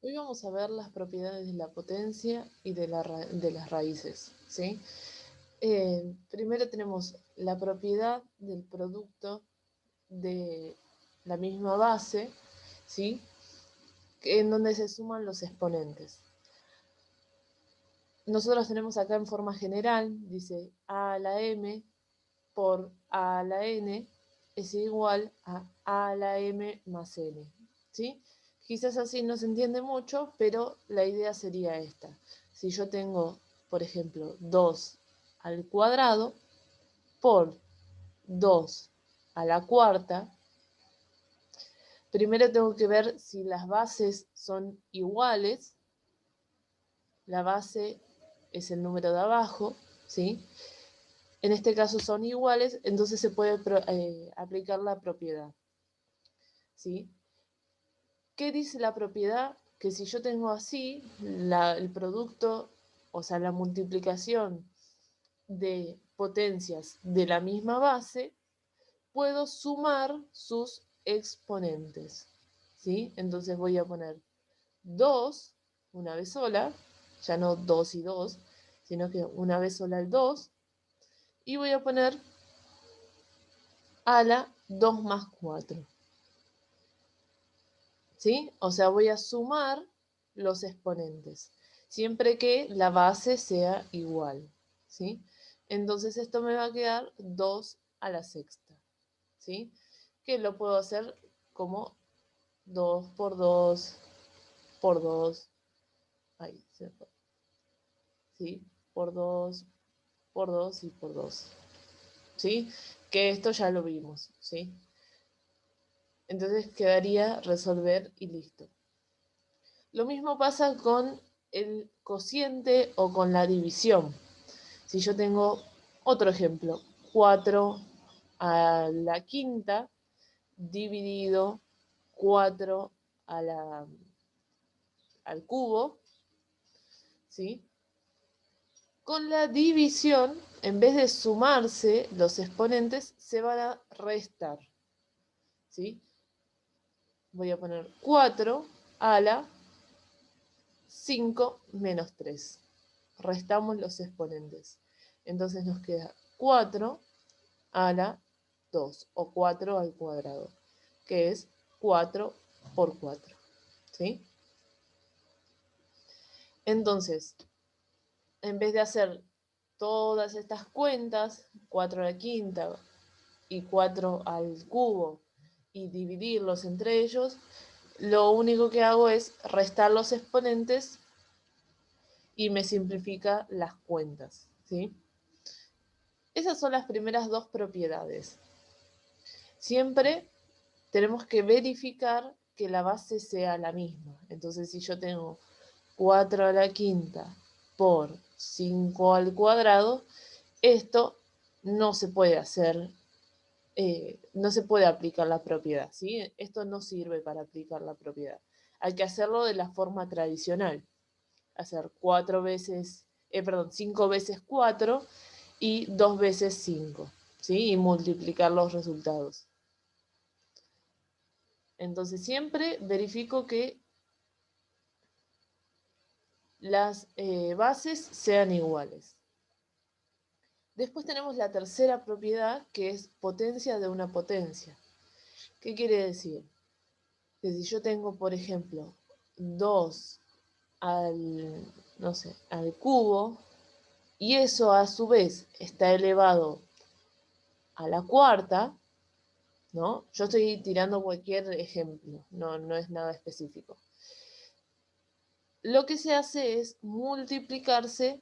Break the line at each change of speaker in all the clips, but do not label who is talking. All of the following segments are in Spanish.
Hoy vamos a ver las propiedades de la potencia y de las raíces, ¿sí? Primero tenemos la propiedad del producto de la misma base, ¿sí? En donde se suman los exponentes. Nosotros tenemos acá en forma general, dice a a la m por a a la n es igual a la m más n, ¿sí? Quizás así no se entiende mucho, pero la idea sería esta. Si yo tengo, por ejemplo, 2 al cuadrado por 2 a la cuarta, primero tengo que ver si las bases son iguales. La base es el número de abajo, ¿sí? En este caso son iguales, entonces se puede aplicar la propiedad, ¿sí? ¿Qué dice la propiedad? Que si yo tengo así el producto, o sea, la multiplicación de potencias de la misma base, puedo sumar sus exponentes, ¿sí? Entonces voy a poner 2 una vez sola, ya no 2 y 2, sino que una vez sola el 2, y voy a poner a la 2 más 4, ¿sí? O sea, voy a sumar los exponentes, siempre que la base sea igual, ¿sí? Entonces esto me va a quedar 2 a la sexta, ¿sí? Que lo puedo hacer como 2 por 2, ahí se fue, ¿sí? Por 2 y por 2, ¿sí? Que esto ya lo vimos, ¿sí? Entonces quedaría resolver y listo. Lo mismo pasa con el cociente o con la división. Si yo tengo otro ejemplo, 4 a la quinta dividido 4 a al cubo, ¿sí? Con la división, en vez de sumarse los exponentes, se van a restar, ¿sí? Voy a poner 4 a la 5 menos 3. Restamos los exponentes. Entonces nos queda 4 a la 2 o 4 al cuadrado, que es 4 por 4. ¿Sí? Entonces, en vez de hacer todas estas cuentas, 4 a la quinta y 4 al cubo, y dividirlos entre ellos, lo único que hago es restar los exponentes y me simplifica las cuentas, ¿sí? Esas son las primeras dos propiedades. Siempre tenemos que verificar que la base sea la misma. Entonces, si yo tengo 4 a la quinta por 5 al cuadrado, esto no se puede hacer, no se puede aplicar la propiedad, ¿sí? Esto no sirve para aplicar la propiedad. Hay que hacerlo de la forma tradicional. Hacer 5 veces 4 y 2 veces 5, ¿sí? Y multiplicar los resultados. Entonces siempre verifico que las bases sean iguales. Después tenemos la tercera propiedad, que es potencia de una potencia. ¿Qué quiere decir? Que si yo tengo, por ejemplo, 2 al, no sé, al cubo, y eso a su vez está elevado a la cuarta, ¿no? Yo estoy tirando cualquier ejemplo, no es nada específico. Lo que se hace es multiplicarse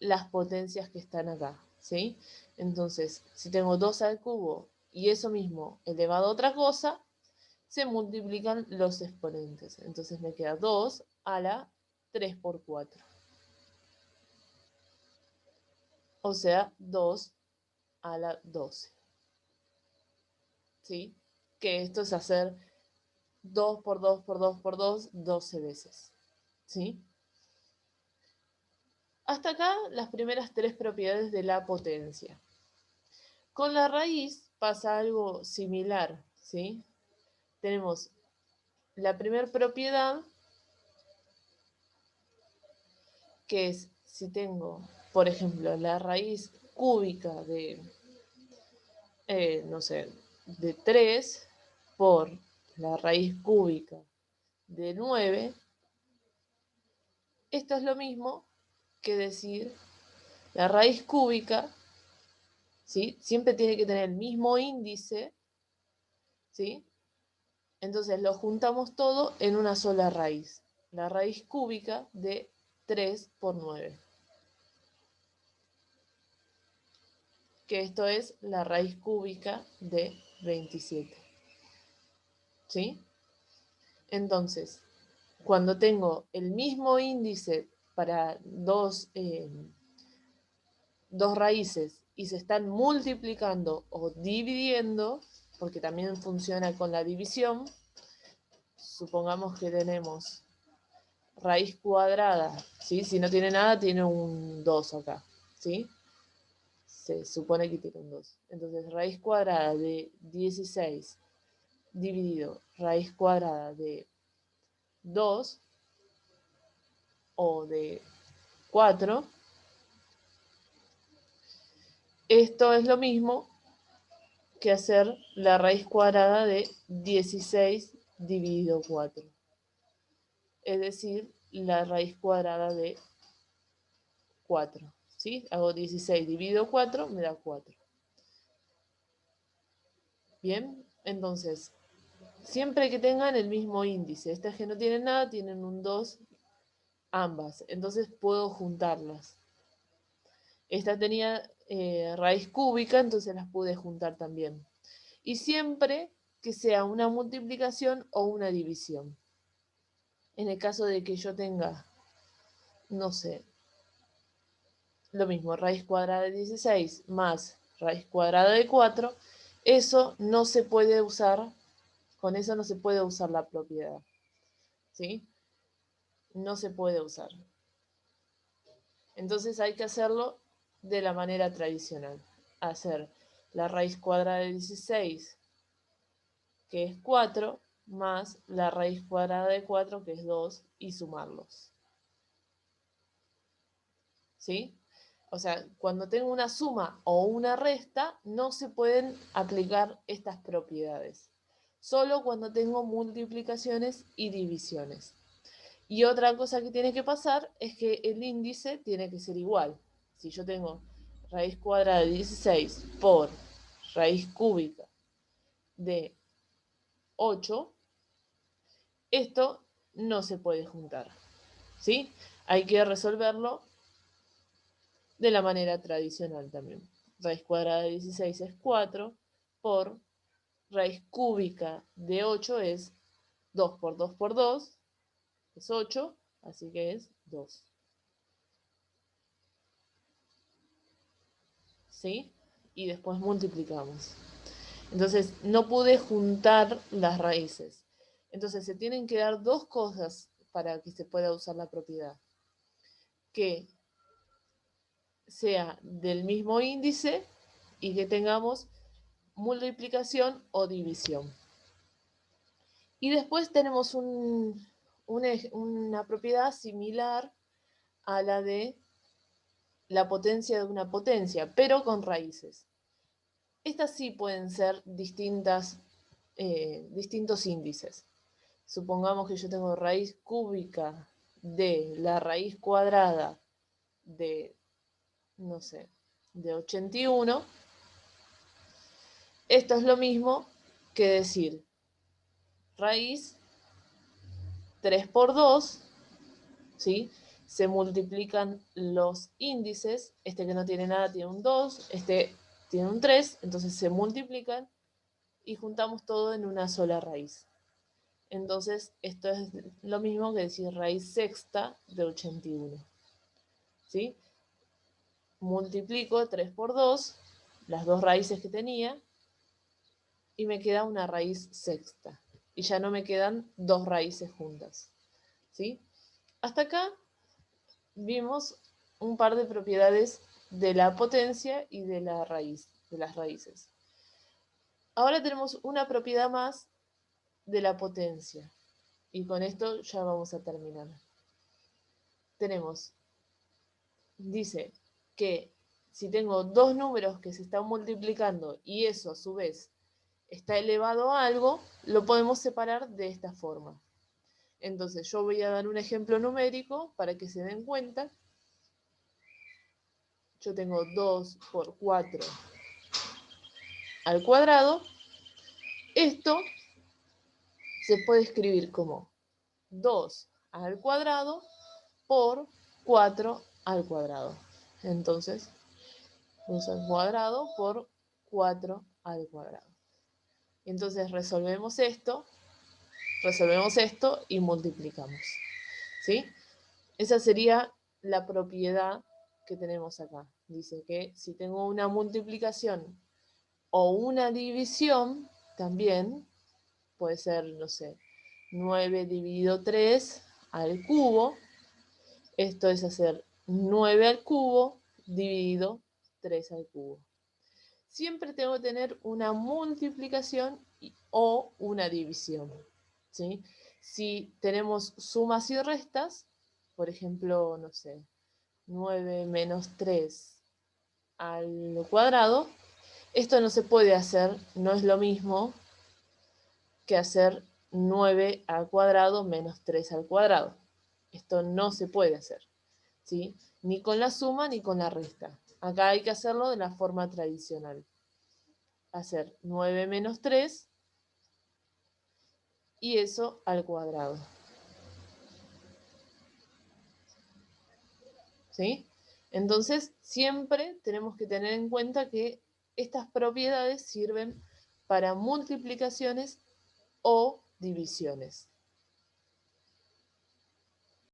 las potencias que están acá, ¿sí? Entonces, si tengo 2 al cubo y eso mismo elevado a otra cosa, se multiplican los exponentes. Entonces me queda 2 a la 3 por 4. O sea, 2 a la 12. ¿Sí? Que esto es hacer 2 por 2 por 2 por 2, 12 veces. ¿Sí? Hasta acá las primeras tres propiedades de la potencia. Con la raíz pasa algo similar, ¿sí? Tenemos la primera propiedad, que es si tengo, por ejemplo, la raíz cúbica de, no sé, de 3 por la raíz cúbica de 9, esto es lo mismo que decir la raíz cúbica, ¿sí? Siempre tiene que tener el mismo índice, ¿sí? Entonces lo juntamos todo en una sola raíz, la raíz cúbica de 3 por 9, que esto es la raíz cúbica de 27, ¿sí? Entonces, cuando tengo el mismo índice para dos raíces y se están multiplicando o dividiendo, porque también funciona con la división, supongamos que tenemos raíz cuadrada, ¿sí? Si no tiene nada, tiene un 2 acá, ¿sí? Se supone que tiene un 2. Entonces, raíz cuadrada de 16 dividido raíz cuadrada de 2 o de 4, esto es lo mismo que hacer la raíz cuadrada de 16 dividido 4. Es decir, la raíz cuadrada de 4. ¿Sí? Hago 16 dividido 4, me da 4. Bien, entonces, siempre que tengan el mismo índice, estas que no tienen nada, tienen un 2 ambas. Entonces puedo juntarlas. Esta tenía raíz cúbica, entonces las pude juntar también. Y siempre que sea una multiplicación o una división. En el caso de que yo tenga, no sé, lo mismo, raíz cuadrada de 16 más raíz cuadrada de 4, eso no se puede usar, con eso no se puede usar la propiedad, ¿sí? No se puede usar. Entonces hay que hacerlo de la manera tradicional. Hacer la raíz cuadrada de 16, que es 4, más la raíz cuadrada de 4, que es 2, y sumarlos. ¿Sí? O sea, cuando tengo una suma o una resta, no se pueden aplicar estas propiedades. Solo cuando tengo multiplicaciones y divisiones. Y otra cosa que tiene que pasar es que el índice tiene que ser igual. Si yo tengo raíz cuadrada de 16 por raíz cúbica de 8, esto no se puede juntar. ¿Sí? Hay que resolverlo de la manera tradicional también. Raíz cuadrada de 16 es 4 por raíz cúbica de 8 es 2 por 2 por 2, es 8, así que es 2. ¿Sí? Y después multiplicamos. Entonces, no pude juntar las raíces. Entonces, se tienen que dar dos cosas para que se pueda usar la propiedad. Que sea del mismo índice y que tengamos multiplicación o división. Y después tenemos una propiedad similar a la de la potencia de una potencia, pero con raíces. Estas sí pueden ser distintos índices. Supongamos que yo tengo raíz cúbica de la raíz cuadrada de, no sé, de 81. Esto es lo mismo que decir raíz 3 por 2, ¿sí? Se multiplican los índices, este que no tiene nada tiene un 2, este tiene un 3, entonces se multiplican y juntamos todo en una sola raíz. Entonces esto es lo mismo que decir raíz sexta de 81, ¿sí? Multiplico 3 por 2, las dos raíces que tenía, y me queda una raíz sexta. Y ya no me quedan dos raíces juntas, ¿sí? Hasta acá vimos un par de propiedades de la potencia y de la raíz, de las raíces. Ahora tenemos una propiedad más de la potencia. Y con esto ya vamos a terminar. Tenemos dice que si tengo dos números que se están multiplicando y eso a su vez está elevado a algo, lo podemos separar de esta forma. Entonces yo voy a dar un ejemplo numérico para que se den cuenta. Yo tengo 2 por 4 al cuadrado. Esto se puede escribir como 2 al cuadrado por 4 al cuadrado. Entonces, 2 al cuadrado por 4 al cuadrado. Entonces resolvemos esto y multiplicamos. ¿Sí? Esa sería la propiedad que tenemos acá. Dice que si tengo una multiplicación o una división, también puede ser, no sé, 9 dividido 3 al cubo. Esto es hacer 9 al cubo dividido 3 al cubo. Siempre tengo que tener una multiplicación o una división. ¿Sí? Si tenemos sumas y restas, por ejemplo, no sé, 9 menos 3 al cuadrado, esto no se puede hacer, no es lo mismo que hacer 9 al cuadrado menos 3 al cuadrado. Esto no se puede hacer, ¿sí? Ni con la suma ni con la resta. Acá hay que hacerlo de la forma tradicional. Hacer 9 menos 3 y eso al cuadrado. ¿Sí? Entonces, siempre tenemos que tener en cuenta que estas propiedades sirven para multiplicaciones o divisiones.